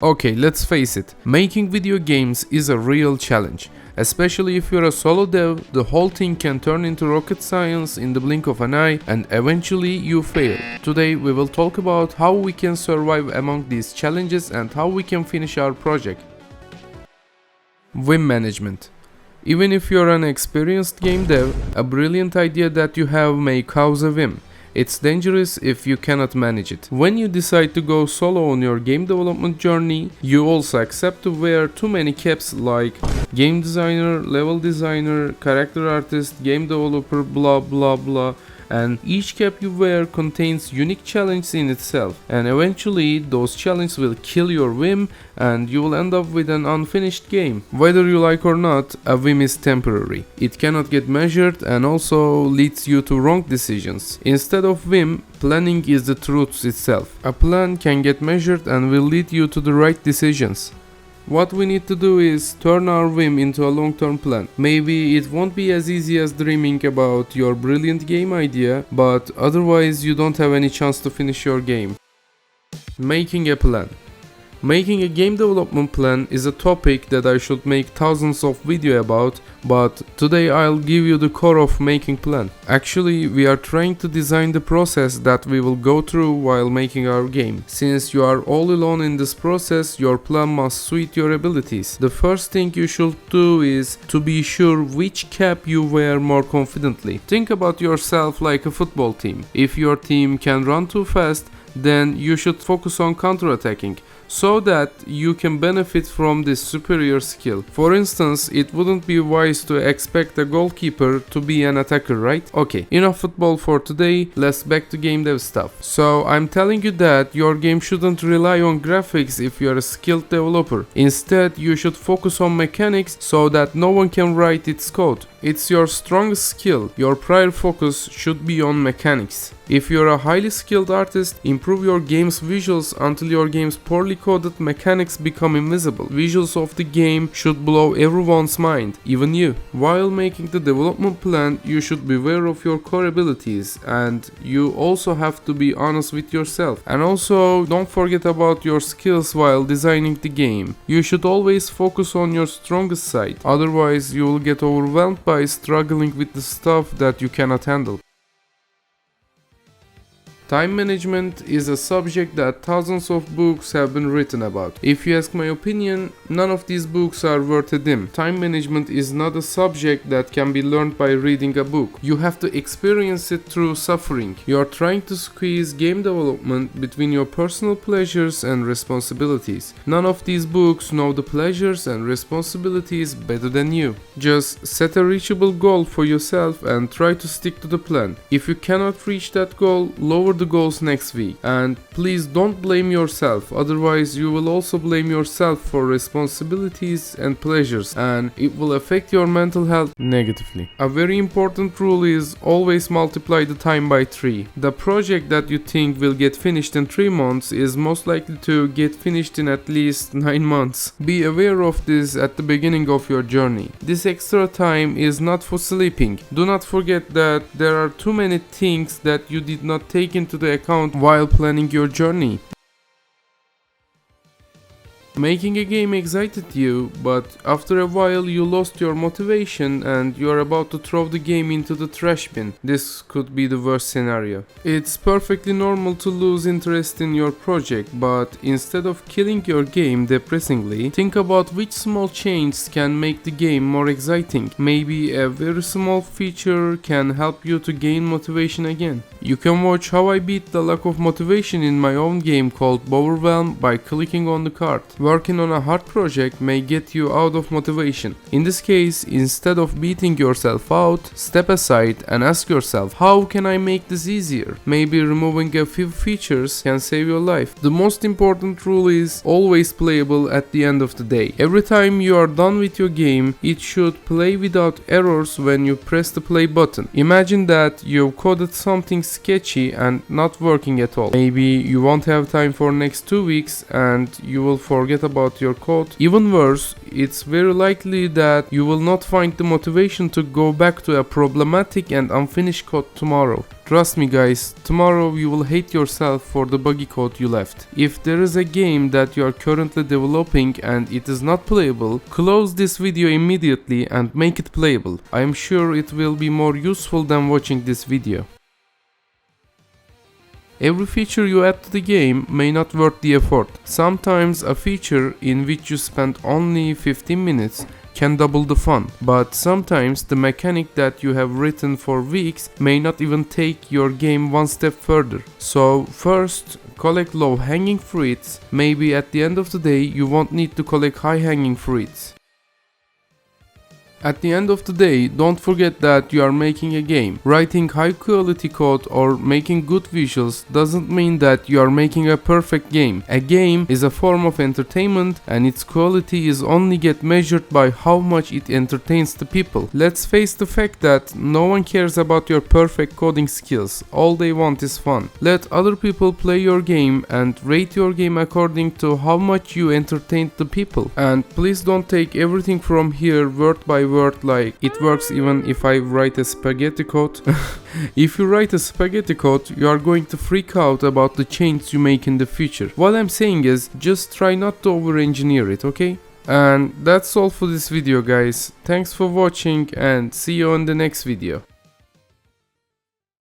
Okay, let's face it, making video games is a real challenge. Especially if you're a solo dev, the whole thing can turn into rocket science in the blink of an eye and eventually you fail. Today we will talk about how we can survive among these challenges and how we can finish our project. Vim management. Even if you're an experienced game dev, a brilliant idea that you have may cause a Vim. It's dangerous if you cannot manage it. When you decide to go solo on your game development journey, you also accept to wear too many caps like game designer, level designer, character artist, game developer, blah blah blah. And each cap you wear contains unique challenges in itself, and eventually those challenges will kill your Vim and you will end up with an unfinished game. Whether you like or not, a Vim is temporary. It cannot get measured and also leads you to wrong decisions. Instead of Vim, planning is the truth itself. A plan can get measured and will lead you to the right decisions. What we need to do is turn our Vim into a long-term plan. Maybe it won't be as easy as dreaming about your brilliant game idea, but otherwise you don't have any chance to finish your game. Making a plan. Making a game development plan is a topic that I should make thousands of videos about, but today I'll give you the core of making plan. Actually, we are trying to design the process that we will go through while making our game. Since you are all alone in this process, your plan must suit your abilities. The first thing you should do is to be sure which cap you wear more confidently. Think about yourself like a football team. If your team can run too fast, then you should focus on counter-attacking, so that you can benefit from this superior skill. For instance, it wouldn't be wise to expect a goalkeeper to be an attacker, right? Okay, enough football for today, let's back to game dev stuff. So I'm telling you that your game shouldn't rely on graphics if you're a skilled developer. Instead, you should focus on mechanics so that no one can write its code. It's your strongest skill. Your prior focus should be on mechanics. If you're a highly skilled artist, improve your game's visuals until your game's poorly coded mechanics become invisible. Visuals of the game should blow everyone's mind, even you. While making the development plan, you should be aware of your core abilities, and you also have to be honest with yourself. And also, don't forget about your skills while designing the game. You should always focus on your strongest side, otherwise you will get overwhelmed by struggling with the stuff that you cannot handle. Time management is a subject that thousands of books have been written about. If you ask my opinion, none of these books are worth a damn. Time management is not a subject that can be learned by reading a book. You have to experience it through suffering. You are trying to squeeze game development between your personal pleasures and responsibilities. None of these books know the pleasures and responsibilities better than you. Just set a reachable goal for yourself and try to stick to the plan. If you cannot reach that goal, lower the goals next week, and please don't blame yourself, otherwise you will also blame yourself for responsibilities and pleasures, and it will affect your mental health negatively. A very important rule is always multiply the time by 3. The project that you think will get finished in 3 months is most likely to get finished in at least 9 months. Be aware of this at the beginning of your journey. This extra time is not for sleeping. Do not forget that there are too many things that you did not take into the account while planning your journey. Making a game excited you, but after a while you lost your motivation and you are about to throw the game into the trash bin. This could be the worst scenario. It's perfectly normal to lose interest in your project, but instead of killing your game depressingly, think about which small changes can make the game more exciting. Maybe a very small feature can help you to gain motivation again. You can watch how I beat the lack of motivation in my own game called Overwhelm by clicking on the card. Working on a hard project may get you out of motivation. In this case, instead of beating yourself out, step aside and ask yourself, how can I make this easier? Maybe removing a few features can save your life. The most important rule is always playable at the end of the day. Every time you are done with your game, it should play without errors when you press the play button. Imagine that you've coded something sketchy and not working at all. Maybe you won't have time for next 2 weeks and you will forget forget about your code. Even worse, it's very likely that you will not find the motivation to go back to a problematic and unfinished code tomorrow. Trust me guys, tomorrow you will hate yourself for the buggy code you left. If there is a game that you are currently developing and it is not playable, close this video immediately and make it playable. I am sure it will be more useful than watching this video. Every feature you add to the game may not worth the effort. Sometimes a feature in which you spend only 15 minutes can double the fun, but sometimes the mechanic that you have written for weeks may not even take your game one step further. So first, collect low hanging fruits. Maybe at the end of the day you won't need to collect high hanging fruits. At the end of the day, don't forget that you are making a game. Writing high quality code or making good visuals doesn't mean that you are making a perfect game. A game is a form of entertainment and its quality is only get measured by how much it entertains the people. Let's face the fact that no one cares about your perfect coding skills. All they want is fun. Let other people play your game and rate your game according to how much you entertained the people. And please don't take everything from here word by word like it works even if I write a spaghetti code. If you write a spaghetti code, you are going to freak out about the changes you make in the future. What I'm saying is, just try not to over-engineer it, okay? And that's all for this video guys. Thanks for watching and see you on the next video.